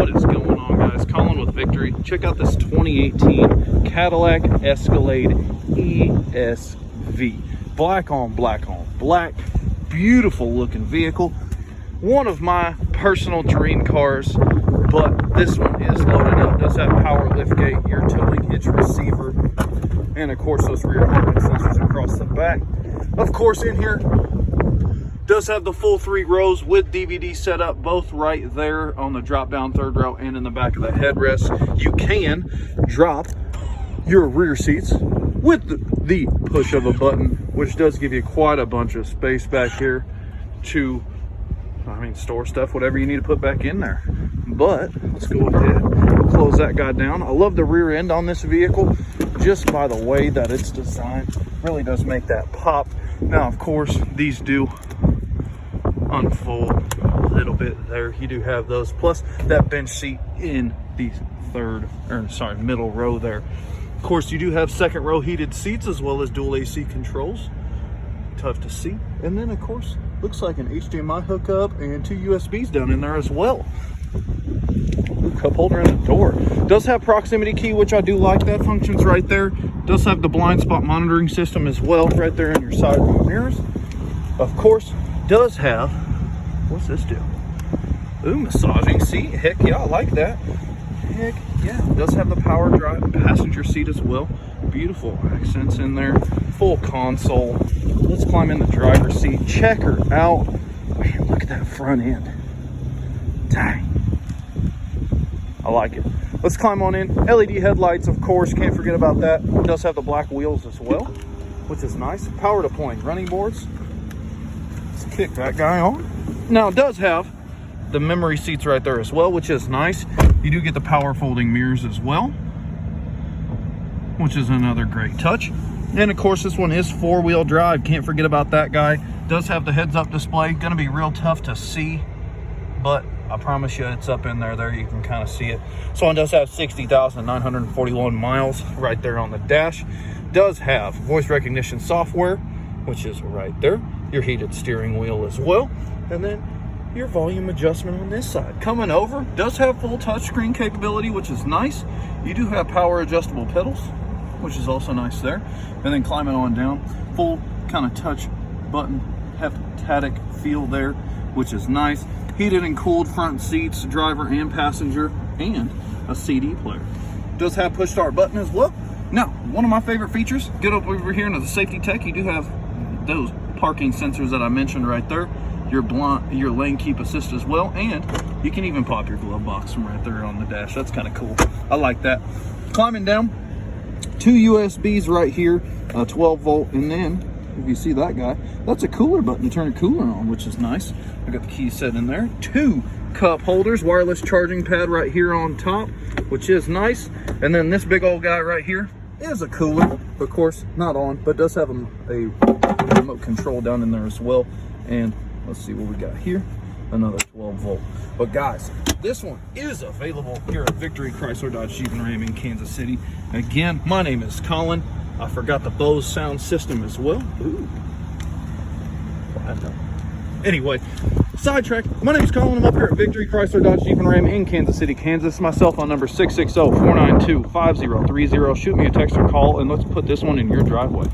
What is going on, guys? Colin with Victory. Check out this 2018 Cadillac Escalade ESV. Black on black. Beautiful looking vehicle. One of my personal dream cars, but this one is loaded up. Does have power liftgate, your towing hitch receiver, and of course those rear parking sensors across the back. Of course, in here does have the full 3 rows with DVD set up, both right there on the drop down third row and in the back of the headrest. You can drop your rear seats with the push of a button, which does give you quite a bunch of space back here to, store stuff, whatever you need to put back in there. But let's go ahead and close that guy down. I love the rear end on this vehicle, just by the way that it's designed. Really does make that pop. Now, of course, these do unfold a little bit there. You do have those, plus that bench seat in the middle row there. Of course, you do have second row heated seats as well as dual AC controls. Tough to see. And then, of course, looks like an HDMI hookup and 2 USBs down in there as well. Ooh, cup holder in the door. Does have proximity key, which I do like. That functions right there. Does have the blind spot monitoring system as well right there in your side view mirrors. Of course, does have, what's this do? Ooh, massaging seat. Heck yeah, I like that. Heck yeah. Does have the power drive passenger seat as well. Beautiful accents in there. Full console. Let's climb in the driver's seat. Check her out. Man, look at that front end. Dang. I like it. Let's climb on in. LED headlights, of course. Can't forget about that. It does have the black wheels as well, which is nice. Power deploying running boards. Let's kick that guy on. Now, it does have the memory seats right there as well, which is nice. You do get the power folding mirrors as well, which is another great touch. And of course, this one is 4-wheel drive. Can't forget about that guy. Does have the heads-up display. Gonna be real tough to see, but I promise you it's up in there. There you can kind of see it. This one does have 60,941 miles right there on the dash. Does have voice recognition software, which is right there. Your heated steering wheel as well. And then your volume adjustment on this side. Coming over, does have full touchscreen capability, which is nice. You do have power adjustable pedals, which is also nice there. And then climbing on down, full kind of touch button haptic feel there, which is nice. Heated and cooled front seats, driver and passenger, and a CD player. Does have push start button as well. Now, one of my favorite features, get up over here into the safety tech. You do have those parking sensors that I mentioned right there. Your lane keep assist as well, and you can even pop your glove box from right there on the dash. That's kind of cool. I like that. Climbing down, 2 USBs right here, 12 volt, and then if you see that guy, that's a cooler button to turn a cooler on, which is nice. I got the keys set in there. 2 cup holders, wireless charging pad right here on top, which is nice. And then this big old guy right here is a cooler, of course not on, but does have a remote control down in there as well. And let's see what we got here. Another 12 volt. But guys, this one is available here at Victory Chrysler Dodge Jeep and Ram in Kansas City. Again, my name is Colin. I forgot the Bose sound system as well. Ooh. Platinum. Anyway, sidetrack. My name is Colin. I'm up here at Victory Chrysler Dodge Jeep and Ram in Kansas City, Kansas. My cell phone number 660-492-5030. Shoot me a text or call, and let's put this one in your driveway.